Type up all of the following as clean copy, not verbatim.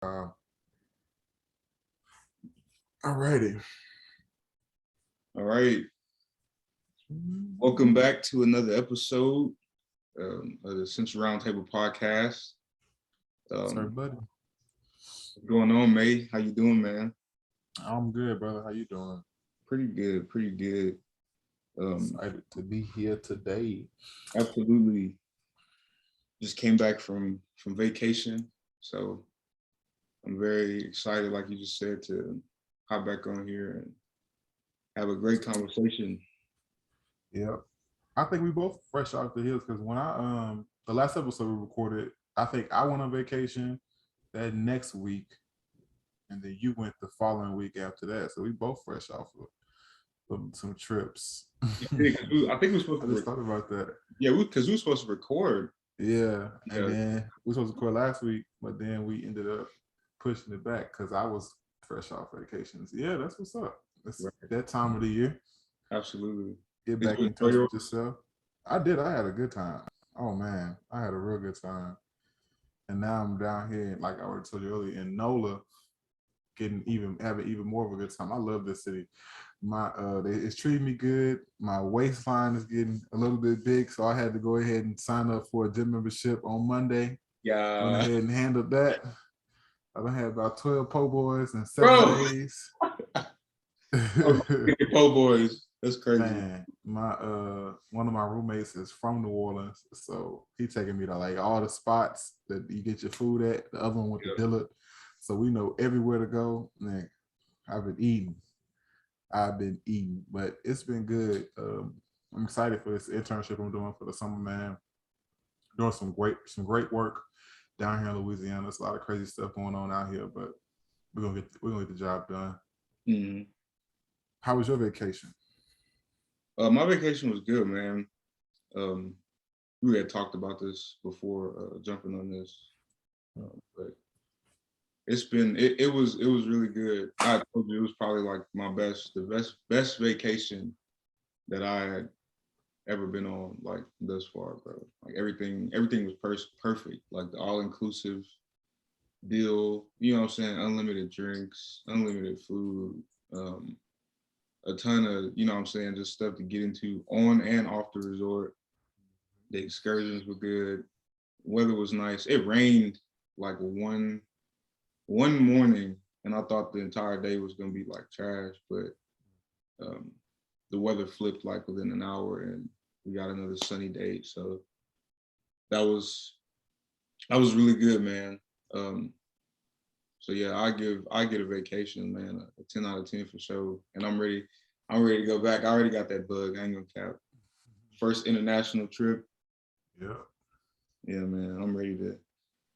Uh, Alrighty. All right. Welcome back to another episode of the Central Roundtable podcast. Sorry, buddy. What's going on, May? How you doing, man? I'm good, brother. How you doing? Pretty good, pretty good. Excited to be here today. Absolutely. Just came back from vacation, so I'm very excited, like you just said, to hop back on here and have a great conversation. Yep. I think we both fresh off the hills because when I the last episode we recorded, I think I went on vacation that next week, and then you went the following week after that. So we both fresh off of some trips. Yeah, I think we're supposed I to. just thought about that. Yeah, because we were supposed to record. Yeah, and Yeah. then we were supposed to record last week, but then we ended up pushing it back because I was fresh off vacations. Yeah, that's what's up. It's Right. that time of the year. Absolutely. Get Did back you in enjoy touch your- with yourself. I did. I had a good time. Oh man, I had a real good time. And now I'm down here, like I already told you earlier, in NOLA, having even more of a good time. I love this city. It's treating me good. My waistline is getting a little bit big, so I had to go ahead and sign up for a gym membership on Monday. Went Yeah. ahead and handled that. I done had about 12 po' boys in 7 Bro. days. Po' boys. That's crazy. Man, my one of my roommates is from New Orleans, so he taking me to like all the spots that you get your food at. The other one with the billet, so we know everywhere to go. Man, I've been eating, but it's been good. I'm excited for this internship I'm doing for the summer, man. Doing some great work down here in Louisiana. There's a lot of crazy stuff going on out here, but we're gonna get the job done. Mm-hmm. How was your vacation? My vacation was good, man. We had talked about this before jumping on this, but it was really good. I told you it was probably like the best vacation that I had ever been on, like thus far, bro. Like everything was perfect. Like the all inclusive deal, you know what I'm saying? Unlimited drinks, unlimited food, a ton of, you know what I'm saying, just stuff to get into on and off the resort. The excursions were good. Weather was nice. It rained like one morning, and I thought the entire day was gonna be like trash, but um, the weather flipped like within an hour, and we got another sunny day. So that was really good, man. So yeah, I get a vacation, man, a 10 out of 10 for sure, and I'm ready. I'm ready to go back. I already got that bug. I ain't gonna cap. First international trip. Yeah. Yeah, man. I'm ready to.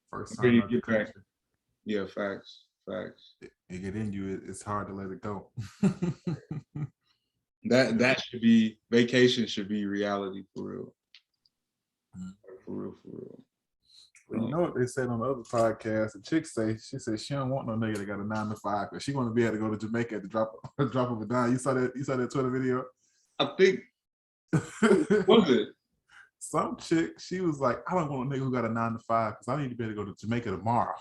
First Ready time to out the get back. country. Yeah, facts. It get in you, it's hard to let it go. That should be vacation. Should be reality for real. For real. Well, you know what they said on the other podcast? The chick she said she don't want no nigga that got a 9 to 5 because she want to be able to go to Jamaica at the drop of a dime. You saw that Twitter video? I think was it? Some chick, she was like, I don't want a nigga who got a 9 to 5 because I need to be able to go to Jamaica tomorrow.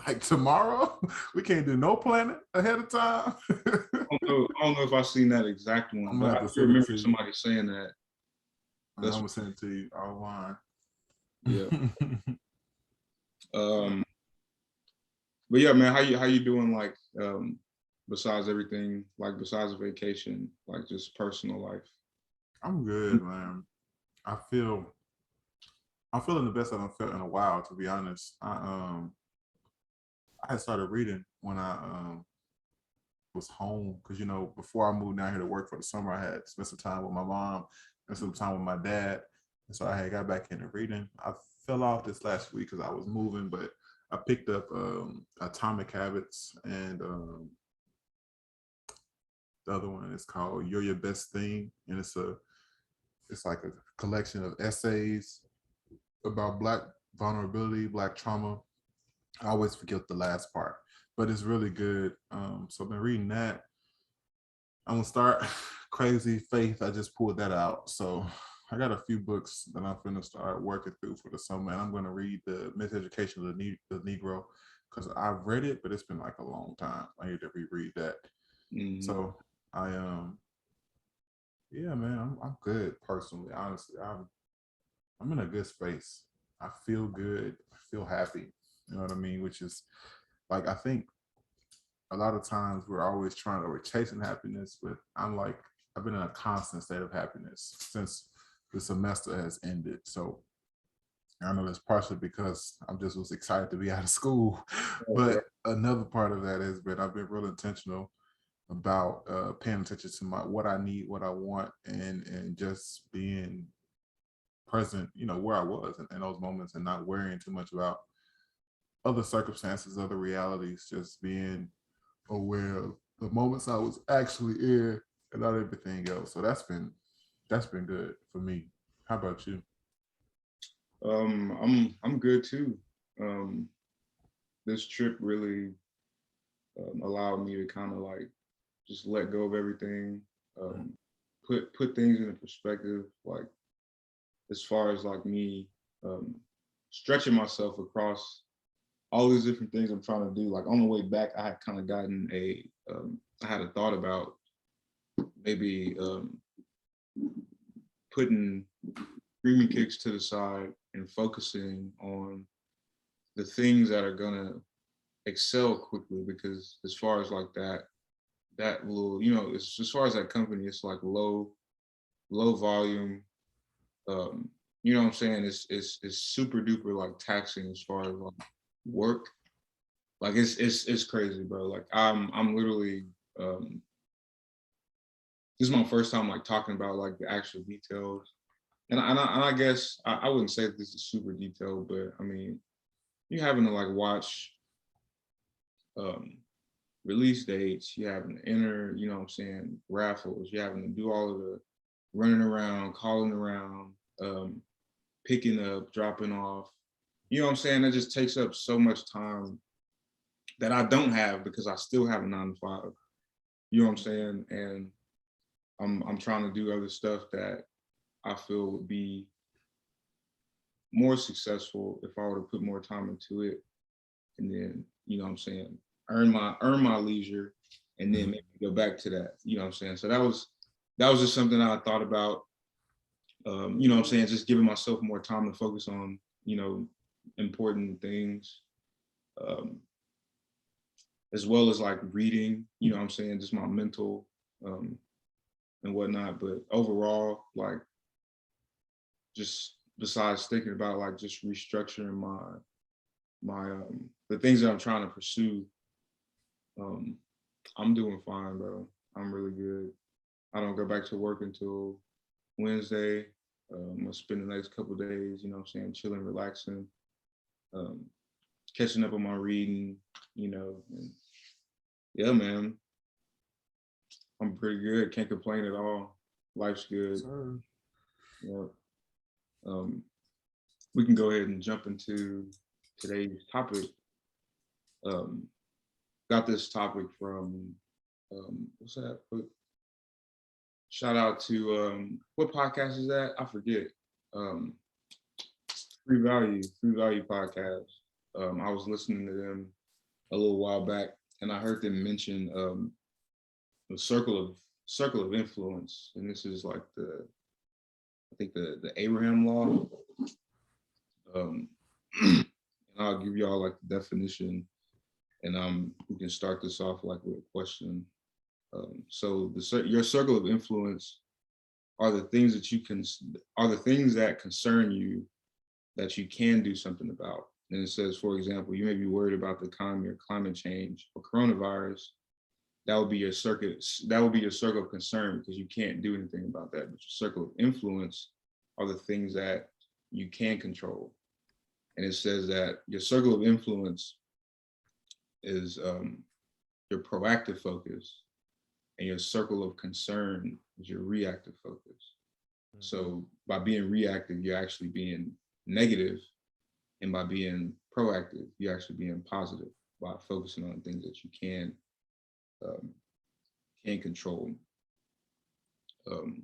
Like tomorrow? We can't do no planning ahead of time. I don't know if I've seen that exact one, but I remember somebody saying that. I'm gonna send it to you online. Yeah. But yeah, man, how you doing? Like, besides everything, like besides vacation, like just personal life. I'm good, man. I'm feeling the best that I've felt in a while, to be honest. I started reading when I was home because before I moved down here to work for the summer, I had spent some time with my mom and some time with my dad, and so I had got back into reading. I fell off this last week because I was moving, but I picked up Atomic Habits, and the other one is called You're Your Best Thing, and it's like a collection of essays about Black vulnerability, Black trauma. I always forget the last part, but it's really good. So I've been reading that. I'm gonna start Crazy Faith. I just pulled that out. So I got a few books that I'm gonna start working through for the summer, and I'm gonna read the Miseducation of the Negro. because I've read it, but it's been like a long time. I need to reread that. Mhm. So I yeah, man, I'm good personally. Honestly, I'm in a good space. I feel good. I feel happy. You know what I mean? Which is like I think a lot of times we're chasing happiness, but I'm like I've been in a constant state of happiness since the semester has ended. So I know that's partially because I'm just was excited to be out of school, but another part of that has been I've been real intentional about paying attention to my what I need, what I want, and just being present, you know, where I was in those moments and not worrying too much about other circumstances, other realities, just being aware of the moments I was actually in and not everything else. So that's been good for me. How about you? I'm good too. Um, this trip really allowed me to kind of like just let go of everything, um, put things into perspective. Like as far as like me um, stretching myself across all these different things I'm trying to do. Like on the way back, I had kind of gotten I had a thought about maybe putting screaming kicks to the side and focusing on the things that are gonna excel quickly. Because as far as like that little, you know, as far as that company, it's like low volume. Um, you know what I'm saying? It's super duper like taxing as far as like work. Like it's crazy, bro. Like I'm literally this is my first time like talking about like the actual details. And I guess I wouldn't say that this is super detailed, but I mean, you having to like watch um release dates, you having to enter, you know what I'm saying, raffles, you having to do all of the running around, calling around, um, picking up, dropping off. You know what I'm saying? That just takes up so much time that I don't have because I still have a 9 to 5. You know what I'm saying? And I'm trying to do other stuff that I feel would be more successful if I were to put more time into it, and then you know what I'm saying, earn my leisure, and then Mhm. maybe go back to that. You know what I'm saying? So that was just something I thought about. You know what I'm saying? Just giving myself more time to focus on, you know, important things, um, as well as like reading. You know what I'm saying? Just my mental um, and whatnot. But overall, like just besides thinking about like just restructuring my the things that I'm trying to pursue, um, I'm doing fine, bro. I'm really good. I don't go back to work until Wednesday. I'm gonna spend the next couple of days, you know what I'm saying, chilling, relaxing, um, catching up on my reading, you know, and yeah, man, I'm pretty good. Can't complain at all. Life's good. Sir. Yeah. Um, we can go ahead and jump into today's topic. Um, got this topic from what's that? Shout out to what podcast is that? I forget. Um, Free Value podcast. I was listening to them a little while back, and I heard them mention the circle of influence, and this is like I think the Abraham law. Um, and I'll give y'all like the definition, and we can start this off like with a question. So your circle of influence are the things that are the things that concern you that you can do something about. And it says, for example, you may be worried about the economy or climate change or coronavirus. That would be your circuit. That would be your circle of concern because you can't do anything about that. But your circle of influence are the things that you can control. And it says that your circle of influence is your proactive focus, and your circle of concern is your reactive focus. So by being reactive, you're actually being negative, and by being proactive, you're actually being positive by focusing on things that you um, can control. Um,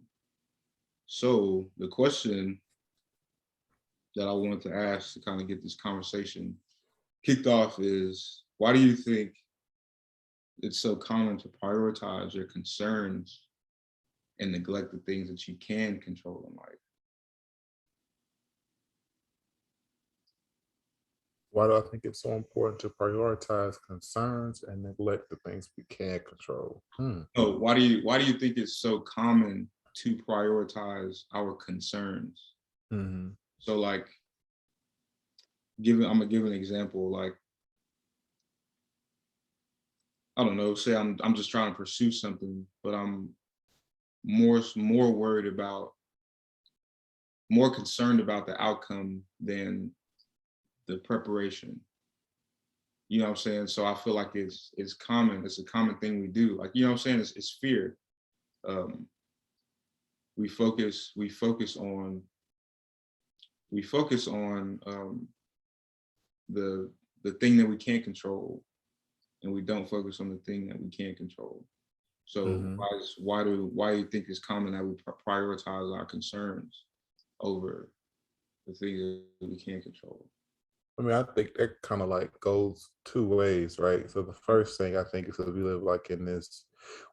so the question that I wanted to ask to kind of get this conversation kicked off is, why do you think it's so common to prioritize your concerns and neglect the things that you can control in life? Why do I think it's so important to prioritize concerns and neglect the things we can't control? So why do you think it's so common to prioritize our concerns? Mm-hmm. So like, I'm gonna give an example. Like, I don't know, say I'm just trying to pursue something, but I'm more worried about, more concerned about the outcome than the preparation. You know what I'm saying? So I feel like it's common. It's a common thing we do. Like, you know what I'm saying? It's fear. Um, we focus on the thing that we can't control, and we don't focus on the thing that we can't control. So Mm-hmm. why do you think it's common that we prioritize our concerns over the things that we can't control? I mean, I think that kind of like goes two ways, right? So the first thing I think is that we live like in this,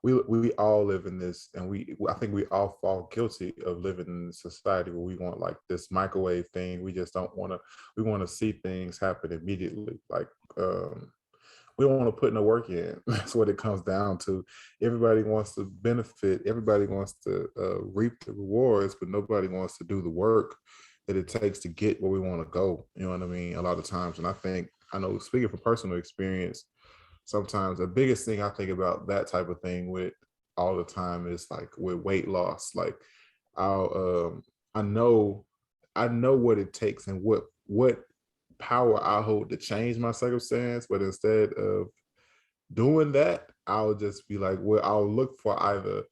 we all live in this, and I think we all fall guilty of living in a society where we want like this microwave thing. We just don't want to. We want to see things happen immediately. Like we don't want to put no work in. That's what it comes down to. Everybody wants to benefit. Everybody wants to reap the rewards, but nobody wants to do the work that it takes to get where we want to go. You know what I mean? A lot of times, and I think I know, speaking from personal experience, sometimes the biggest thing I think about that type of thing with all the time is like with weight loss. Like I'll I know I know what it takes and what power I hold to change my circumstance, but instead of doing that, I'll just be like, well, I'll look for either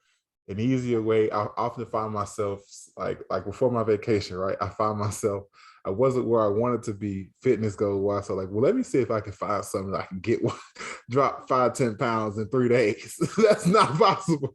an easier way. I often find myself like before my vacation, right? I find myself I wasn't where I wanted to be fitness goal wise. So like, well, let me see if I can find something that I can get one, drop 5-10 pounds in 3 days. That's not possible.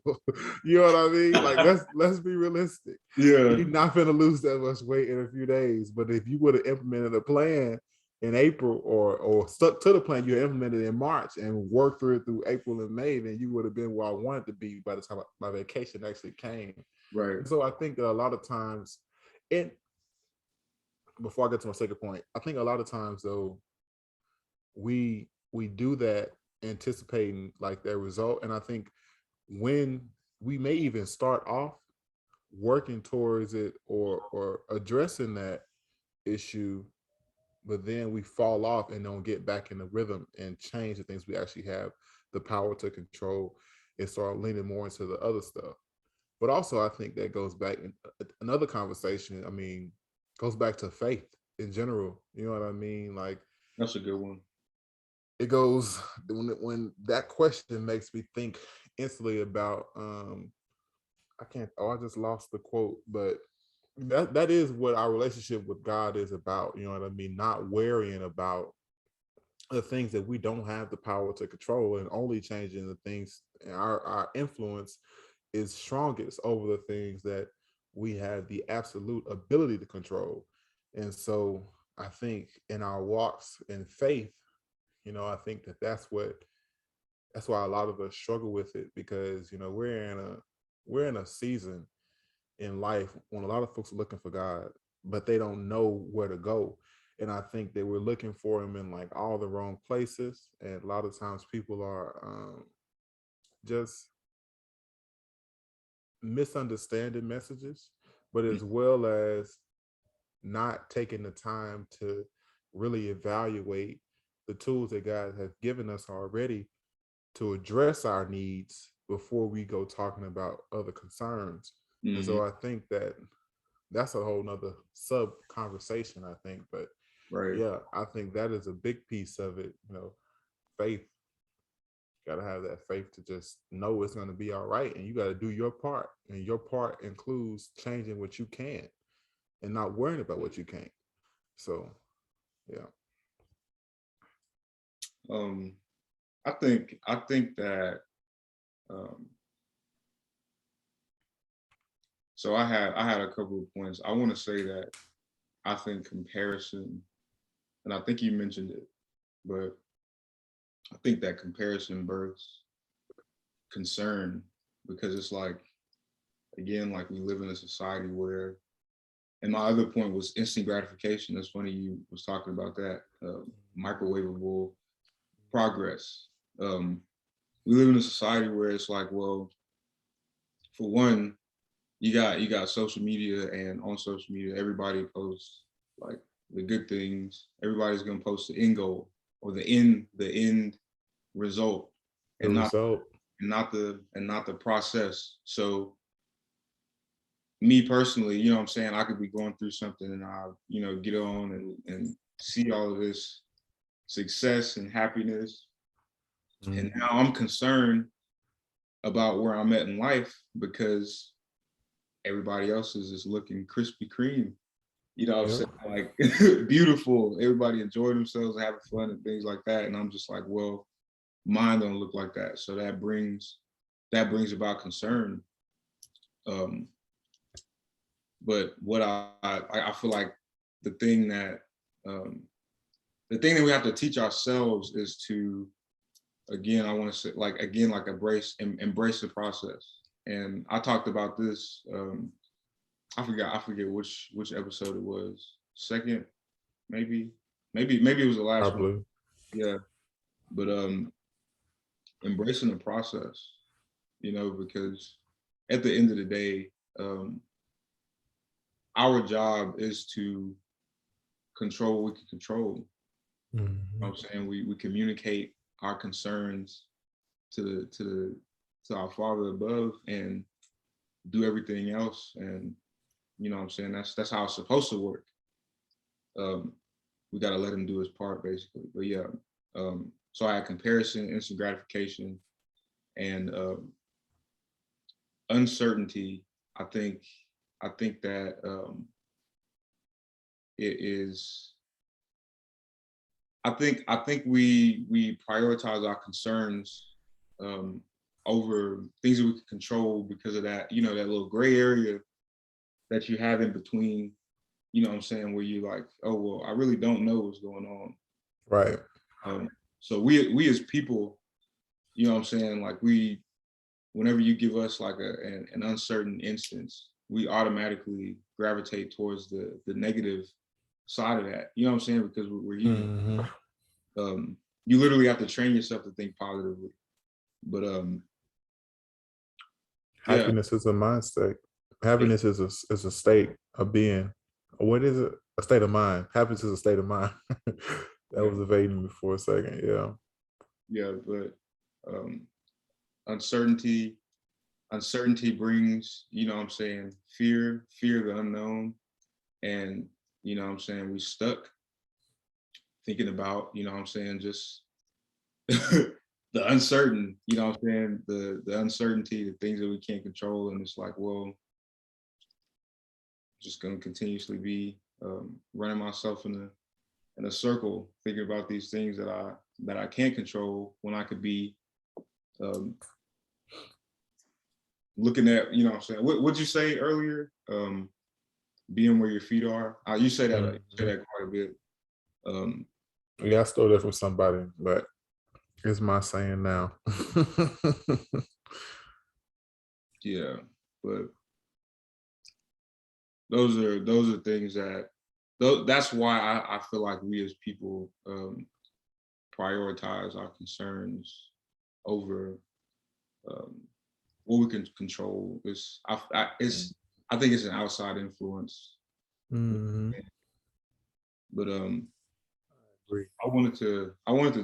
You know what I mean? Like let's be realistic. Yeah, You're not gonna lose that much weight in a few days. But if you would have implemented a plan in April or stuck to the plan you implemented in March and worked through April and May, then you would have been where I wanted to be by the time my vacation actually came. right. And so I think that a lot of times, and before I get to my second point, I think a lot of times though we do that anticipating like their result, and I think when we may even start off working towards it or addressing that issue, but then we fall off and don't get back in the rhythm and change the things we actually have the power to control and start leaning more into the other stuff. But also, I think that goes back in another conversation. I mean, goes back to faith in general. You know what I mean? Like That's a good one. it goes when that question makes me think instantly about I can't. Oh, I just lost the quote, but that is what our relationship with God is about. You know what I mean? Not worrying about the things that we don't have the power to control, and only changing the things. Our influence is strongest over the things that we have the absolute ability to control. And so I think in our walks in faith, I think that's why a lot of us struggle with it, because we're in a season in life when a lot of folks are looking for God, but they don't know where to go. And I think that we're looking for him in like all the wrong places. And a lot of times people are just misunderstanding messages, but as well as not taking the time to really evaluate the tools that God has given us already to address our needs before we go talking about other concerns. And Hmm. so I think that that's a whole nother sub conversation, I think. But Right. yeah, I think that is a big piece of it. Faith. Got to have that faith to just know it's going to be all right, and you got to do your part. And your part includes changing what you can and not worrying about what you can't. So, yeah. Um, I think that um, so I had a couple of points. I want to say that I think comparison, and I think you mentioned it, but I think that comparison births concern, because it's like, again, like we live in a society where, and my other point was instant gratification. That's funny you was talking about that, microwavable progress. We live in a society where it's like, well, for one, you got social media, and on social media, everybody posts like the good things. Everybody's gonna post the end goal or the end result, The and result. not the process. So me personally, you know what I'm saying, I could be going through something and I, you know, get on and see all of this success and happiness. And now I'm concerned about where I'm at in life because everybody else is just looking Krispy Kreme. You know what I'm saying? Like beautiful. Everybody enjoy themselves, having fun and things like that. And I'm just like, well, mine don't look like that. So that brings about concern. But what I feel like the thing that we have to teach ourselves is to, again, I want to say, like, again, like embrace the process. And I talked about this. I forget which episode it was. Second, maybe it was the last Probably. one. Yeah, but embracing the process, you know, because at the end of the day, our job is to control what we can control. You know what I'm saying? We communicate our concerns to our Father above and do everything else. And you know what I'm saying? That's how it's supposed to work. We got to let him do his part, basically. But yeah, so I had comparison, instant gratification, and uncertainty. I think that it is. I think we prioritize our concerns over things that we can control because of that, you know, that little gray area that you have in between, you know what I'm saying, where you like, oh, well, I really don't know what's going on. Right. So we as people, you know what I'm saying, like whenever you give us like an uncertain instance, we automatically gravitate towards the negative side of that. You know what I'm saying? Because we're human. You literally have to train yourself to think positively. But happiness is a mindset. Happiness is a state of being. What is it? A state of mind. Happiness is a state of mind. That was evading me for a second. Yeah. Yeah, but uncertainty brings, you know what I'm saying, fear of the unknown. And, you know what I'm saying, we stuck thinking about, you know what I'm saying, just the uncertain, you know what I'm saying, the uncertainty, the things that we can't control. And it's like, well, just gonna continuously be running myself in a circle, thinking about these things that I can't control when I could be looking at, you know what I'm saying, what'd you say earlier? Being where your feet are. You say that quite a bit. Yeah, I stole that from somebody, but it's my saying now. Yeah, but those are things that's why I feel like we as people prioritize our concerns over what we can control. I think it's an outside influence. But I wanted to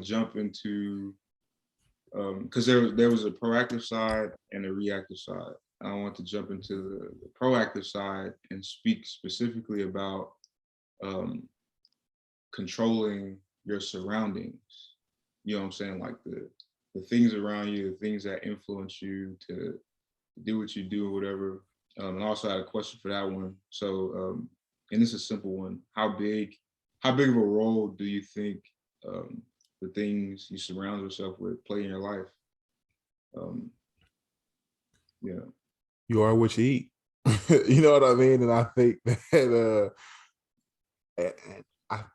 jump into because there was a proactive side and a reactive side. I want to jump into the proactive side and speak specifically about controlling your surroundings. You know what I'm saying? Like the things around you, the things that influence you to do what you do or whatever. And I also had a question for that one. So, and this is a simple one. How big of a role do you think the things you surround yourself with play in your life? Yeah. You are what you eat. You know what I mean? And I think that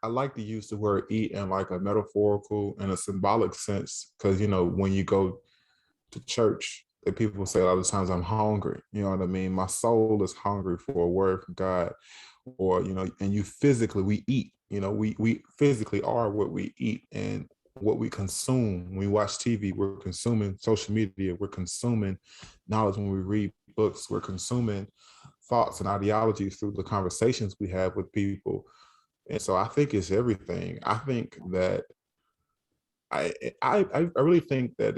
I like to use the word eat in like a metaphorical and a symbolic sense, because you know when you go to church, that people say a lot of times I'm hungry. You know what I mean? My soul is hungry for a word from God, or you know, and you physically we eat. You know, we physically are what we eat and what we consume. When we watch TV, we're consuming social media, we're consuming knowledge. When we read books, we're consuming thoughts and ideologies through the conversations we have with people. And so I think it's everything. I think that I really think that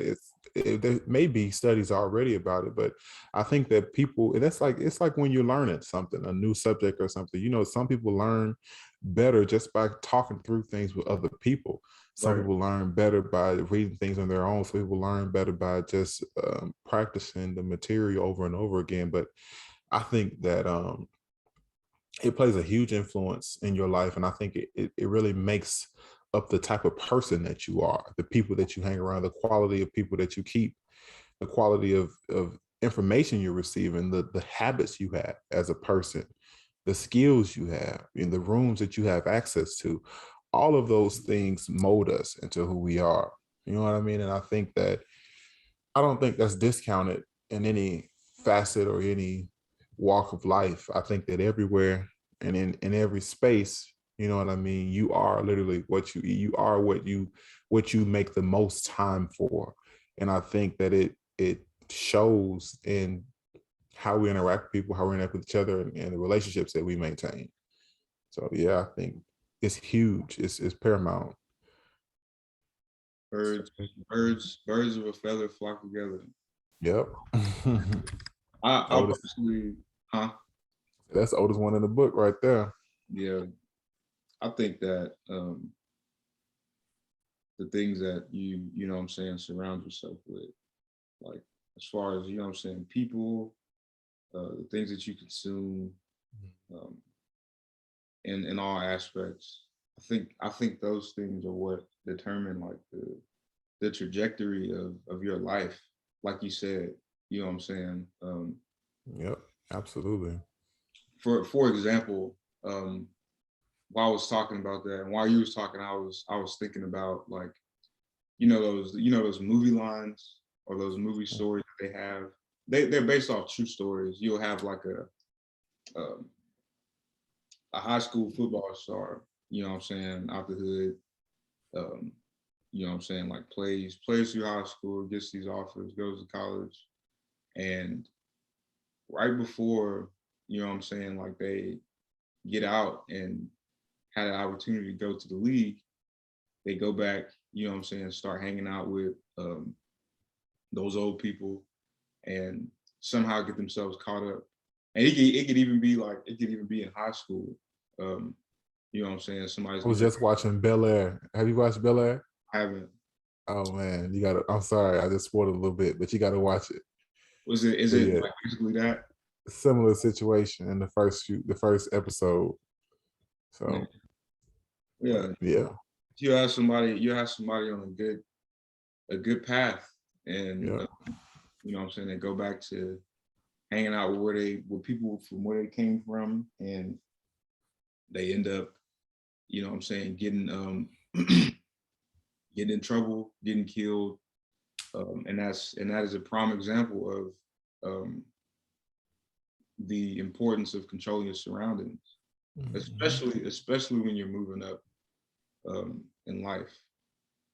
there may be studies already about it, but I think that people, and it's like when you're learning something, a new subject or something. You know, some people learn better just by talking through things with other people. Some Right. people learn better by reading things on their own. Some people learn better by just practicing the material over and over again. But I think that it plays a huge influence in your life, and I think it really makes up the type of person that you are, the people that you hang around, the quality of people that you keep, the quality of information you're receiving, the habits you have as a person, the skills you have in the rooms that you have access to. All of those things mold us into who we are. You know what I mean? And I think that I don't think that's discounted in any facet or any walk of life. I think that everywhere and in every space, you know what I mean, you are literally what you eat. You are what you make the most time for. And I think that it shows in how we interact with people, how we interact with each other, and the relationships that we maintain. So yeah, I think it's huge. It's paramount. Birds, birds of a feather flock together. Yep. I Oldest. personally, huh? That's the oldest one in the book right there. Yeah, I think that the things that you know what I'm saying, surround yourself with, like as far as you know what I'm saying, people, the things that you consume, um, in all aspects. I think those things are what determine like the trajectory of your life. Like you said, you know what I'm saying. Yep, absolutely. For example, while I was talking about that, and while you was talking, I was thinking about like you know those movie lines or those movie stories that they have. They're based off true stories. You'll have like a high school football star, you know what I'm saying, out the hood, um, you know what I'm saying, like plays through high school, gets these offers, goes to college, and right before, you know what I'm saying, like they get out and had an opportunity to go to the league, they go back, you know what I'm saying, start hanging out with those old people and somehow get themselves caught up. And it could even be like it could even be in high school. Um, you know what I'm saying? Somebody's I was gonna just watching Bel Air. Have you watched Bel Air? have it. Oh man, you gotta. I'm sorry, I just spoiled it a little bit, but you gotta watch it. Was it is But it yeah, like basically that? similar situation in the first episode. Yeah. So, but Yeah. yeah, You have somebody on a good path and yeah, you know what I'm saying, they go back to hanging out with people from where they came from and they end up, you know what I'm saying, getting getting in trouble, getting killed. And that is a prime example of the importance of controlling your surroundings, mhm, especially when you're moving up in life.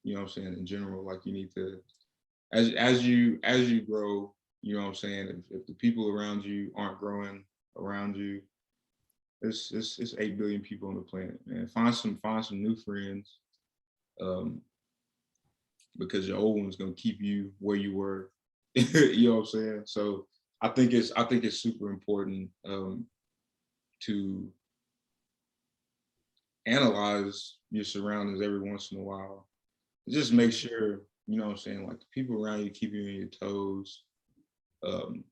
You know what I'm saying? In general, like you need to as you grow, you know what I'm saying, if the people around you aren't growing around you, it's 8 billion people on the planet, man. Find some new friends, um, because your old one's gonna keep you where you were. You know what I'm saying? So I think it's super important to analyze your surroundings every once in a while. Just make sure, you know what I'm saying, like the people around you keep you on your toes. Um,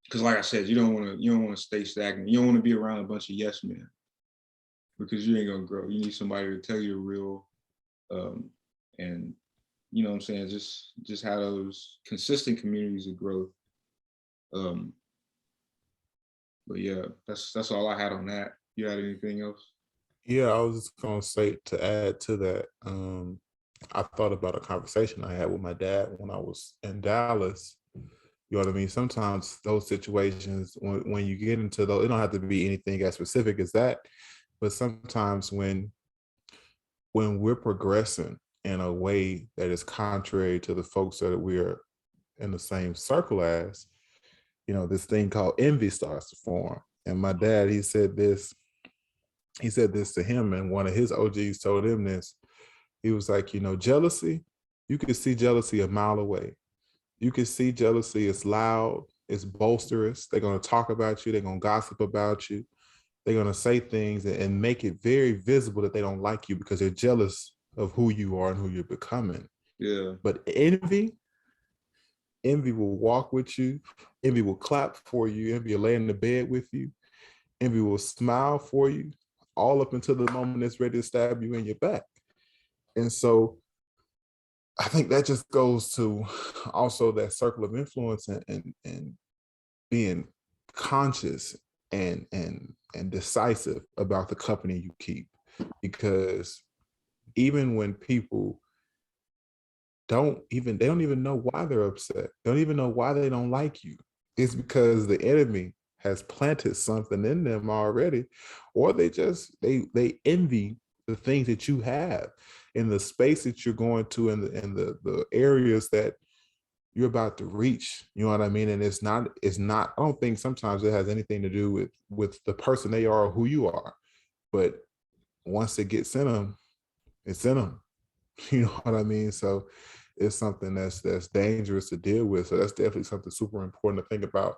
because like I said, you don't want to stay stagnant. You don't want to be around a bunch of yes men because you ain't gonna grow. You need somebody to tell you the real, um, and you know what I'm saying, just have those consistent communities of growth. Um, but yeah, that's all I had on that. You had anything else? Yeah, I was just gonna say to add to that. I thought about a conversation I had with my dad when I was in Dallas. You know what I mean? Sometimes those situations, when you get into those, it don't have to be anything as specific as that, but sometimes when we're progressing in a way that is contrary to the folks that we're in the same circle as, this thing called envy starts to form. And my dad, he said this to him, and one of his OGs told him this. He was like, jealousy, you can see jealousy a mile away. You can see jealousy is loud, it's boisterous. They're going to talk about you, they're going to gossip about you. They're going to say things and make it very visible that they don't like you because they're jealous of who you are and who you're becoming. Yeah. But envy will walk with you. Envy will clap for you. Envy will lay in the bed with you. Envy will smile for you all up until the moment it's ready to stab you in your back. And so I think that just goes to also that circle of influence and being conscious and decisive about the company you keep. Because even when people they don't even know why they're upset, they don't even know why they don't like you, it's because the enemy has planted something in them already, or they envy the things that you have in the space that you're going to, in the areas that you're about to reach. You know what I mean? And it's not I don't think sometimes it has anything to do with the person they are or who you are, but once it gets in them, it's in them. You know what I mean? So it's something that's dangerous to deal with. So that's definitely something super important to think about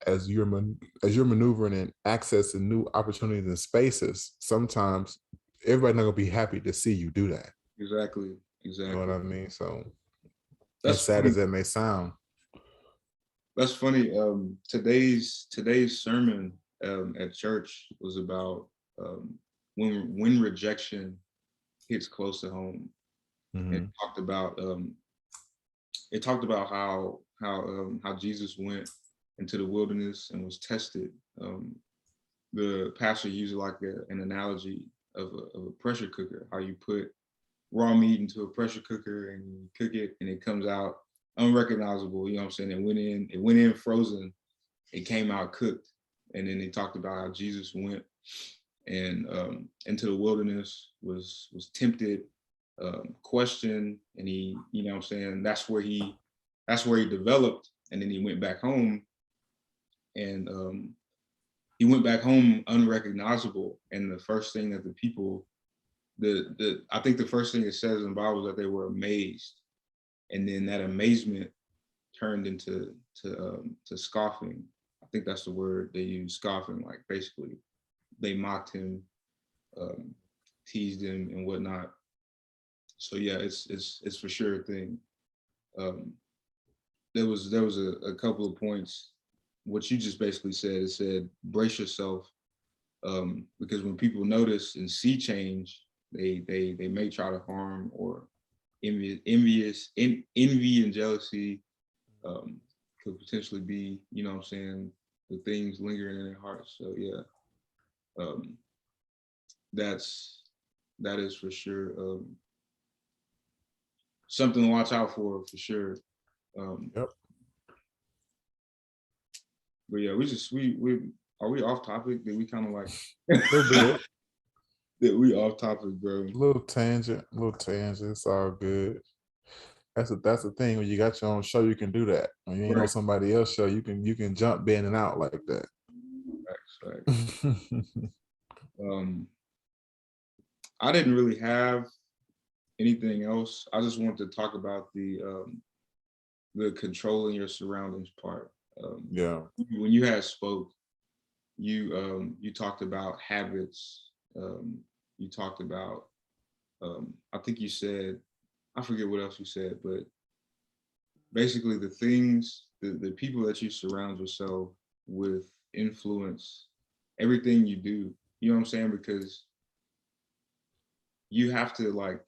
as you're maneuvering and accessing new opportunities and spaces. Sometimes everybody's not gonna be happy to see you do that. Exactly. You know what Exactly. I mean? So as That's sad funny. as that may sound. That's funny. Today's sermon at church was about when rejection hits close to home. It Mhm. talked about how Jesus went into the wilderness and was tested. The pastor used like an analogy of a pressure cooker, how you put raw meat into a pressure cooker and you cook it and it comes out unrecognizable. You know what I'm saying? It went in frozen, it came out cooked. And then they talked about how Jesus went and into the wilderness, was tempted, questioned, and he, you know what I'm saying, that's where he developed. And then he went back home, and he went back home unrecognizable. And the first thing that the people, the I think the first thing it says in the Bible is that they were amazed, and then that amazement turned into to scoffing. I think that's the word they use, scoffing. Like basically, they mocked him, um, teased him, and whatnot. So yeah, it's for sure a thing. Um, there was a couple of points. What you just basically said, it said brace yourself, because when people notice and see change, they may try to harm or envy and jealousy could potentially be, you know what I'm saying, the things lingering in their hearts. So yeah, um, that is for sure something to watch out for sure. Um, Yep. but yeah, we are we off topic? Did we kind of like A little bit. did we off topic, bro? Little tangent. Little tangent. It's all good. That's the thing. When you got your own show, you can do that. When you ain't know Right. somebody else show, you can jump in and out like that. Facts, facts. Um, I didn't really have anything else. I just wanted to talk about the controlling your surroundings part. Yeah. When you had spoke, you talked about habits. You talked about I think you said, I forget what else you said, but basically the things, the people that you surround yourself with influence everything you do. You know what I'm saying? Because you have to, like,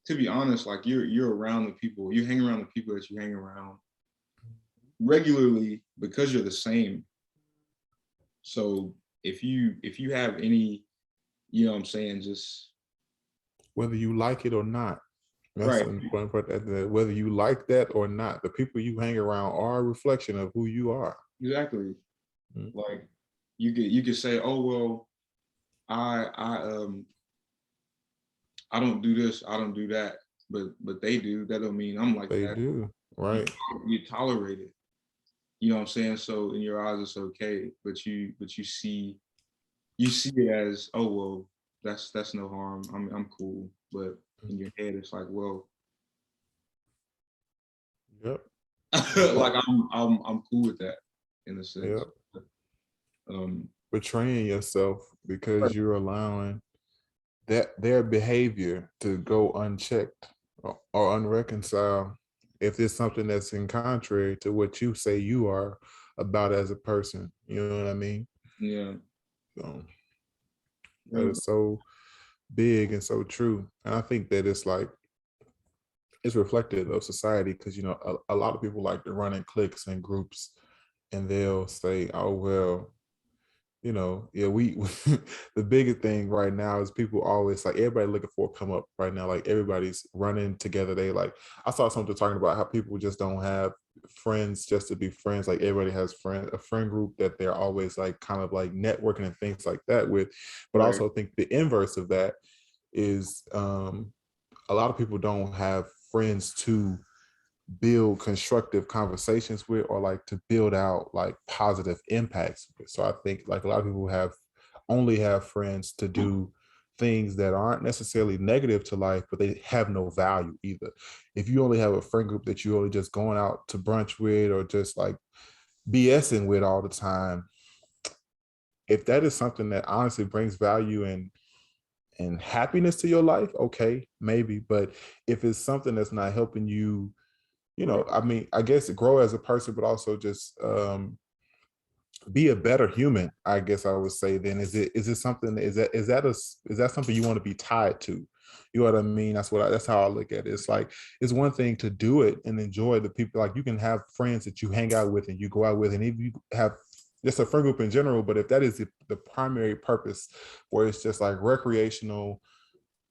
to be honest, like you're around the people, you hang around the people that you hang around regularly because you're the same. So if you have any you know what I'm saying, just Whether you like it or not. That's right. an important part. That whether you like that or not, the people you hang around are a reflection of who you are. Exactly. Mm. Like you could say, oh well, I I don't do this, I don't do that, but they do. That don't mean I'm like They that. do, You, right? you tolerate it. You know what I'm saying? So in your eyes it's okay, but you see it as, oh well, that's no harm. I'm cool. But in your head it's like, well, Yep. like Yep. I'm cool with that in a sense. Yep. Um Betraying yourself because you're allowing that their behavior to go unchecked or unreconciled if it's something that's in contrary to what you say you are about as a person. You know what I mean? yeah. So that Yeah. is so big and so true. And I think that it's reflective of society because a lot of people like to run in cliques and groups and they'll say, oh well, yeah, we the biggest thing right now is people always like everybody looking for a come up right now. Like everybody's running together. They like I saw something talking about how people just don't have friends just to be friends. Like everybody has a friend group that they're always like kind of like networking and things like that with. But I Right. also think the inverse of that is a lot of people don't have friends to build constructive conversations with or like to build out like positive impacts with. So I think like a lot of people only have friends to do things that aren't necessarily negative to life, but they have no value either. If you only have a friend group that you only just going out to brunch with or just like BSing with all the time, if that is something that honestly brings value and happiness to your life, okay, maybe. But if it's something that's not helping you, I mean, I guess grow as a person, but also just be a better human, I guess I would say, then is it something, is that something you want to be tied to? You know what I mean? That's how I look at it. It's like it's one thing to do it and enjoy the people. Like you can have friends that you hang out with and you go out with, and if you have just a friend group in general, but if that is the primary purpose, where it's just like recreational,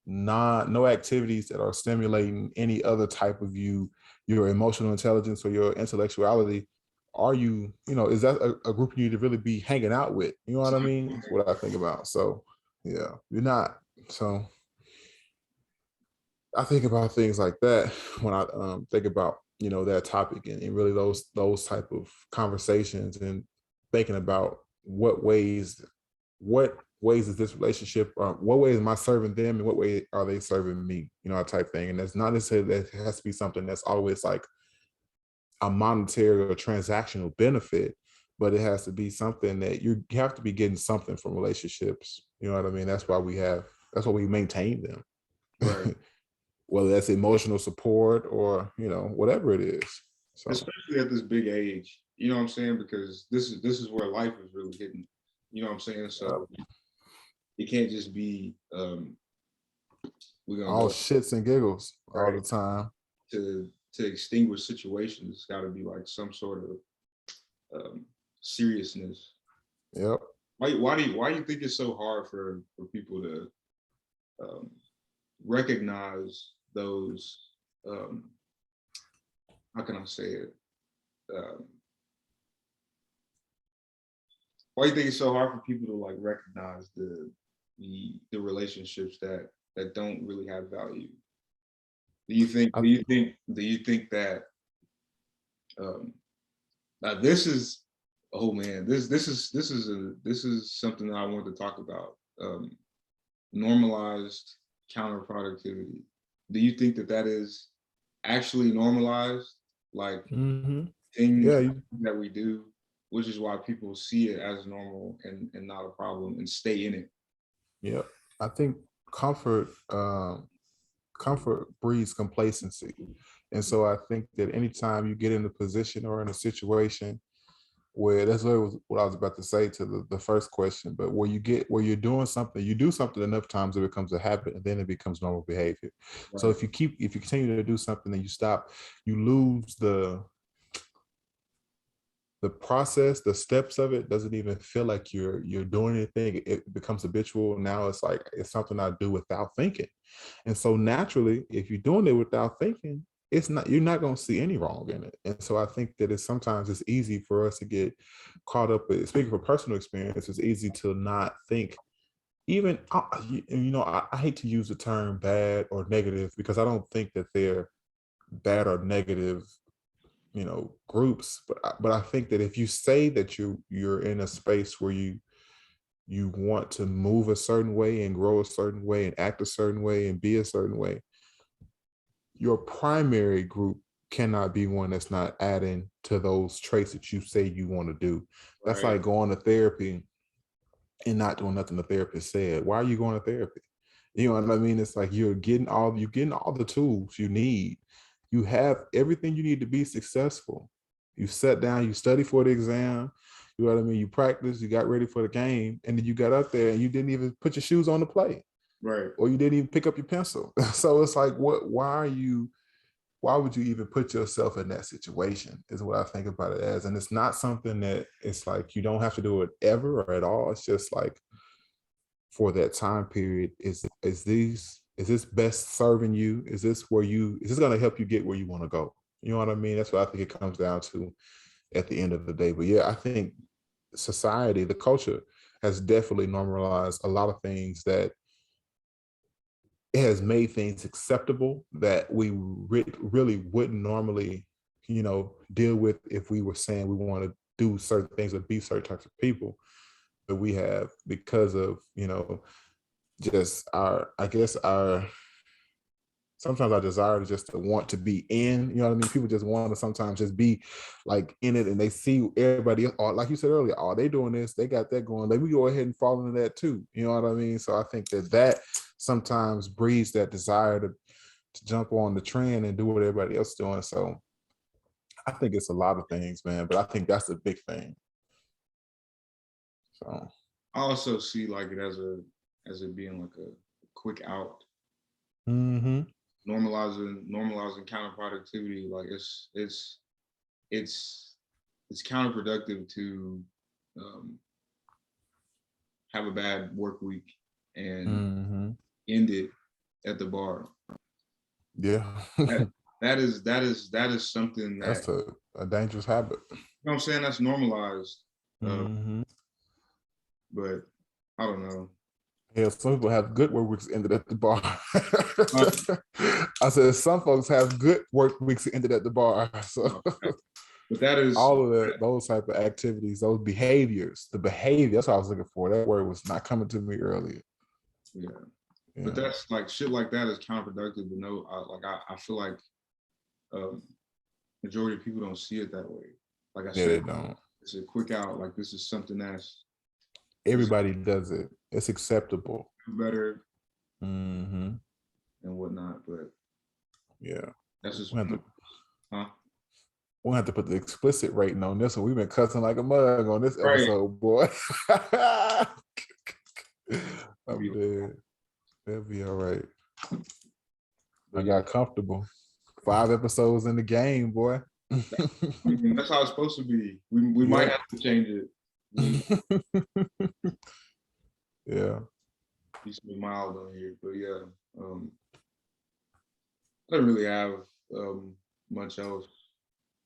not no activities that are stimulating any other type of your emotional intelligence or your intellectuality, are is that a group you need to really be hanging out with? You know what I mean? That's what I think about. So yeah, you're not. So I think about things like that when I think about that topic and really those type of conversations and thinking about what ways is this relationship, what way am I serving them and what way are they serving me, type thing. And that's not necessarily that it has to be something that's always like a monetary or transactional benefit, but it has to be something that you have to be getting something from relationships. You know what I mean? That's why we maintain Right. them. Whether that's emotional support or whatever it is. So Especially at this big age. You know what I'm saying? Because this is where life is really hitting. You know what I'm saying? So it can't just be we're gonna all go shits and giggles all right the time. to extinguish situations. It's got to be like some sort of seriousness. Yep. Why do you think it's so hard for people to um, recognize those? How can I say it? Um, why do you think it's so hard for people to like recognize the relationships that don't really have value? Do you think? I, Do you think? Do you think that? Um, now this is, oh man, this is something that I want to talk about. Normalized counterproductivity. Do you think that that is actually normalized, like mm-hmm. thing Yeah. that we do, which is why people see it as normal and not a problem and stay in it? Yeah. I think comfort comfort breeds complacency. And so I think that anytime you get in a position or in a situation where that's what I was about to say to the first question, but where you're doing something, you do something enough times, it becomes a habit and then it becomes normal behavior. So Right. if you continue to do something and you stop, you lose the the process, the steps of it doesn't even feel like you're doing anything. It becomes habitual. Now it's like it's something I do without thinking. And so naturally, if you're doing it without thinking, it's not you're not going to see any wrong in it. And so I think that it's easy for us to get caught up with, speaking from personal experience, it's easy to not think even I hate to use the term bad or negative because I don't think that they're bad or negative groups, but I think that if you say that you're in a space where you want to move a certain way and grow a certain way and act a certain way and be a certain way, your primary group cannot be one that's not adding to those traits that you say you want to do. That's Right. like going to therapy and not doing nothing the therapist said. Why are you going to therapy? You know what I mean? It's like you're getting all the tools you need. You have everything you need to be successful. You sat down, you study for the exam, you know what I mean? You practice, you got ready for the game, and then you got up there and you didn't even put your shoes on to play. Right. Or you didn't even pick up your pencil. So it's like, why would you even put yourself in that situation is what I think about it as. And it's not something that it's like you don't have to do it ever or at all. It's just like for that time period, is this best serving you? Is this going to help you get where you want to go? You know what I mean? That's what I think it comes down to at the end of the day. But yeah, I think society, the culture has definitely normalized a lot of things that it has made things acceptable that we really wouldn't normally, deal with if we were saying we want to do certain things or be certain types of people. But we have, because of, just I guess sometimes our desire to just to want to be in, you know what I mean? People just want to sometimes just be like in it, and they see everybody else, like you said earlier, oh, they doing this, they got that going. Let me go ahead and fall into that too. You know what I mean? So I think that sometimes breeds that desire to jump on the trend and do what everybody else is doing. So I think it's a lot of things, man, but I think that's the big thing. So I also see like it as it being like a quick out. mm-hmm. Normalizing counterproductivity. Like it's counterproductive to have a bad work week and Mm-hmm. end it at the bar. Yeah. That is something that, That's a dangerous habit. you know what I'm saying, that's normalized. Mm-hmm. But I don't know. Yeah, some people have good work weeks ended at the bar. Uh, I said some folks have good work weeks ended at the bar. So but that is, all of that, those type of activities, those behaviors, the behavior, that's what I was looking for. That word was not coming to me earlier. yeah. Yeah. But that's like shit like that is counterproductive. But no, I feel like majority of people don't see it that way. Like I Yeah, said, they don't. it's a quick out. Like this is something that's Everybody does it. It's acceptable. better Mm-hmm. and whatnot. But Yeah. that's just, We have to, huh? we'll have to put the explicit rating on this one. We've been cussing like a mug on this Right. episode, boy. I'm dead. That'll be all right. I got comfortable. 5 episodes in the game, boy. That's how it's supposed to be. We might have to change it. Yeah. Needs to be mild on here, but yeah, I don't really have much else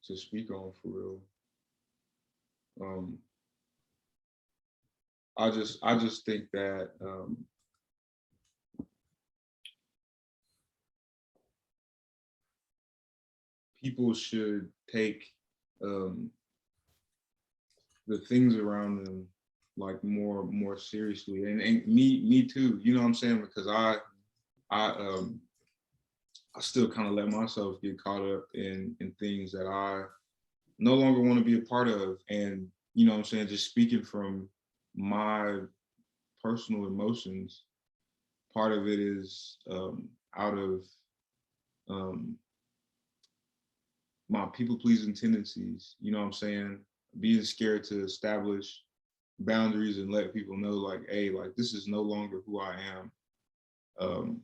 to speak on for real. I just think that people should take the things around them like more seriously, and me too. You know what I'm saying? Because I still kind of let myself get caught up in things that I no longer want to be a part of, and you know what I'm saying, just speaking from my personal emotions. Part of it is out of my people pleasing tendencies, you know what I'm saying? Being scared to establish boundaries and let people know, like, hey, like, this is no longer who I am.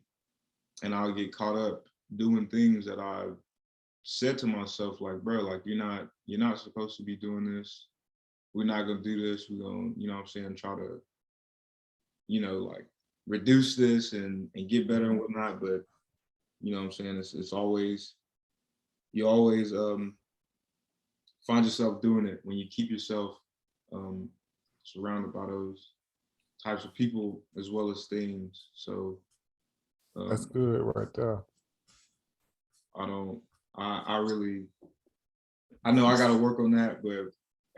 And I'll get caught up doing things that I said to myself, like, bro, like you're not supposed to be doing this. We're not gonna do this. We're gonna, you know what I'm saying, try to, like reduce this and get better and whatnot. But you know what I'm saying, it's always, you always find yourself doing it when you keep yourself um surrounded by those types of people as well as things. So That's um good right there. I don't I really, I know I gotta work on that, but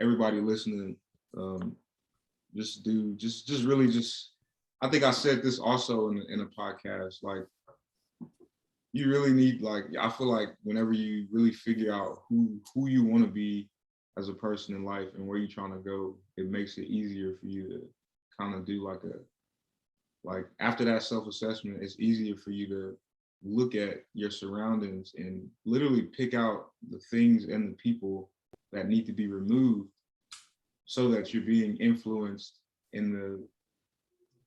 everybody listening, um just really just, I think I said this also in a podcast, like you really need, like, I feel like whenever you really figure out who you want to be as a person in life and where you're trying to go, it makes it easier for you to kind of do like after that self-assessment, it's easier for you to look at your surroundings and literally pick out the things and the people that need to be removed so that you're being influenced in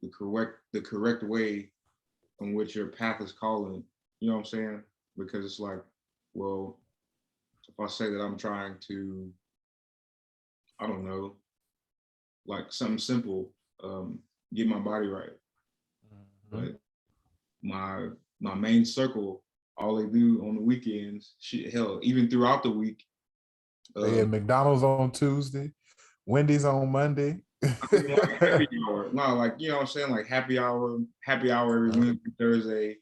the correct way on which your path is calling. You know what I'm saying? Because it's like, well, if I say that I'm trying to, I don't know, like something simple, get my body right, but my my main circle, all they do on the weekends, shit, hell, even throughout the week. They had McDonald's on Tuesday, Wendy's on Monday. I mean, like happy hour, no, like, you know what I'm saying, like happy hour every Wednesday, Thursday,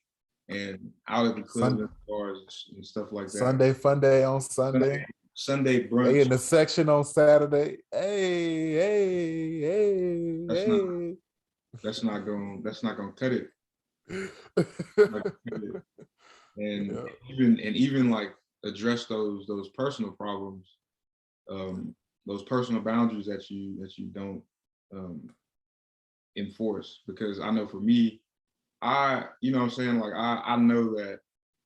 and out at the club and bars and stuff like that. Sunday fun day on Sunday. Sunday brunch. They in the section on Saturday. Hey, hey, hey, That's not hey. that's not gonna cut it. And Yeah. even like address those personal problems, those personal boundaries that you don't enforce. Because I know for me, you know what I'm saying, like I know that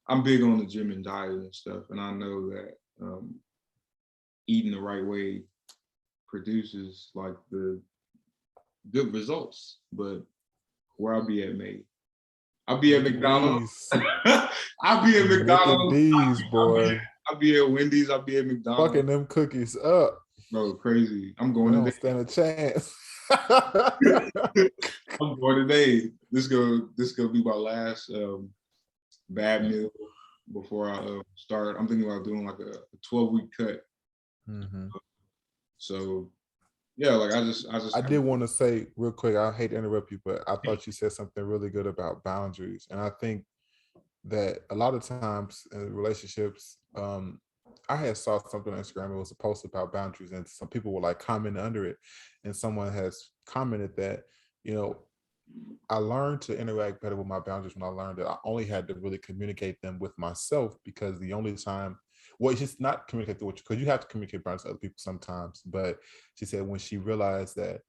I'm big on the gym and diet and stuff, and I know that eating the right way produces like the good results. But where I'll be at, May, I'll be at McDonald's. I'll be at Making McDonald's. D's, boy. I'll be at Wendy's. I'll be at McDonald's. Fucking them cookies up. Bro, crazy. I'm going They today. don't stand a chance. I'm going today. This gonna be my last bad meal before I start. I'm thinking about doing like a 12-week cut. Mm-hmm. So yeah, like I did want to say real quick, I hate to interrupt you, but I thought you said something really good about boundaries. And I think that a lot of times in relationships, I had saw something on Instagram. It was a post about boundaries, and some people were like commenting under it. And someone has commented that, I learned to interact better with my boundaries when I learned that I only had to really communicate them with myself, because the only time, well, it's just not communicate with you, because you have to communicate boundaries to other people sometimes. But she said when she realized that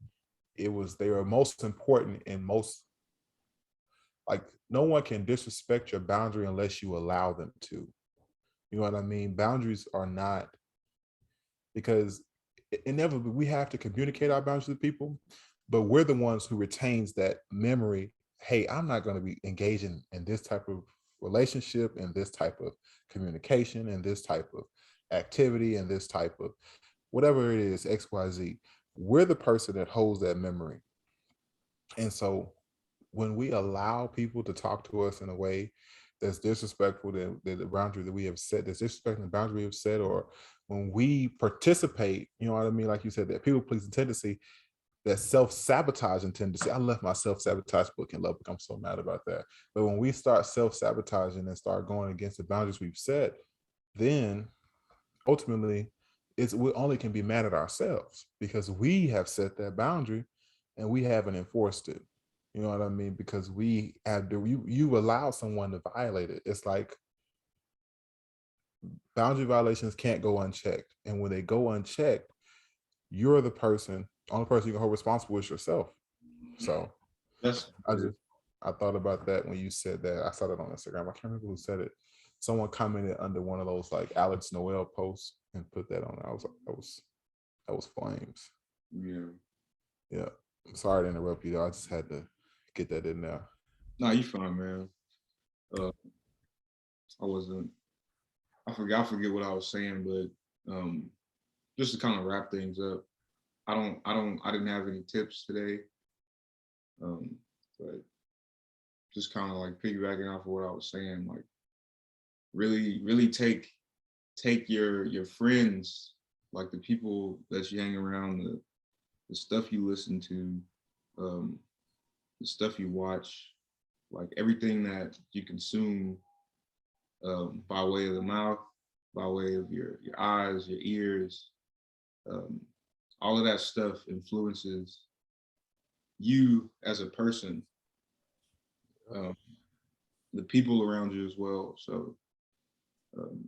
they were most important and most, like, no one can disrespect your boundary unless you allow them to. You know what I mean? Boundaries are not, because inevitably we have to communicate our boundaries to people, but we're the ones who retains that memory. Hey, I'm not going to be engaging in this type of relationship and this type of communication and this type of activity and this type of whatever it is, XYZ. We're the person that holds that memory. And so when we allow people to talk to us in a way that's disrespectful to the boundary that we have set, that's disrespecting the boundary we have set, or when we participate, you know what I mean? Like you said, that people pleasing tendency, that self-sabotaging tendency. I left my self-sabotage book in Lubbock. I'm so mad about that. But when we start self-sabotaging and start going against the boundaries we've set, then ultimately we only can be mad at ourselves because we have set that boundary and we haven't enforced it. You know what I mean? Because we have you allow someone to violate it. It's like boundary violations can't go unchecked. And when they go unchecked, you're the only person you can hold responsible is yourself. So I thought about that when you said that. I saw that on Instagram. I can't remember who said it. Someone commented under one of those like Alex Noel posts and put that on. I was like, that was flames. Yeah. I'm sorry to interrupt you though. I just had to get that in there. No, you fine, man. I wasn't I forget what I was saying, but just to kind of wrap things up, I didn't have any tips today, but just kind of like piggybacking off of what I was saying, like really take your friends, like the people that you hang around, the stuff you listen to, um, the stuff you watch, like everything that you consume by way of the mouth, by way of your eyes, your ears, um, all of that stuff influences you as a person, um, the people around you as well. So um,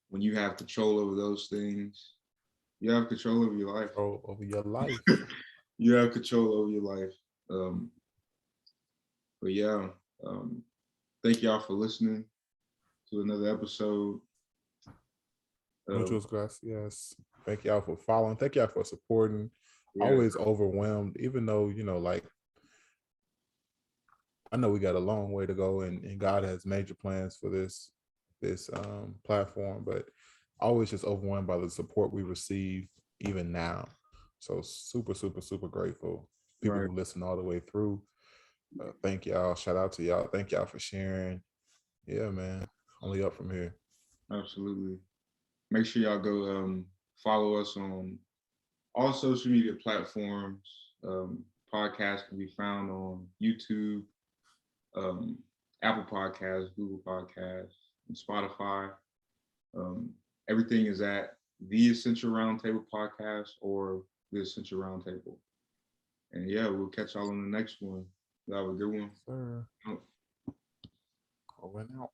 when you have control over those things, you have control over your life. Control over your life. You have control over your life. Um, but yeah, um, thank y'all for listening to another episode. Muchas gracias. Thank y'all for following. Thank y'all for supporting. Yeah. Always overwhelmed, even though, like, I know we got a long way to go, and God has major plans for this platform, but always just overwhelmed by the support we receive even now. So super, super, super grateful. People Right. who listen all the way through. Thank y'all. Shout out to y'all. Thank y'all for sharing. Yeah, man. Only up from here. Absolutely. Make sure y'all go follow us on all social media platforms. Podcasts can be found on YouTube, um, Apple Podcasts, Google Podcasts, and Spotify. Um, everything is at the Essential Roundtable Podcast or the Essential Roundtable. And yeah, we'll catch y'all on the next one. Y'all have a good one. Sir. I went out.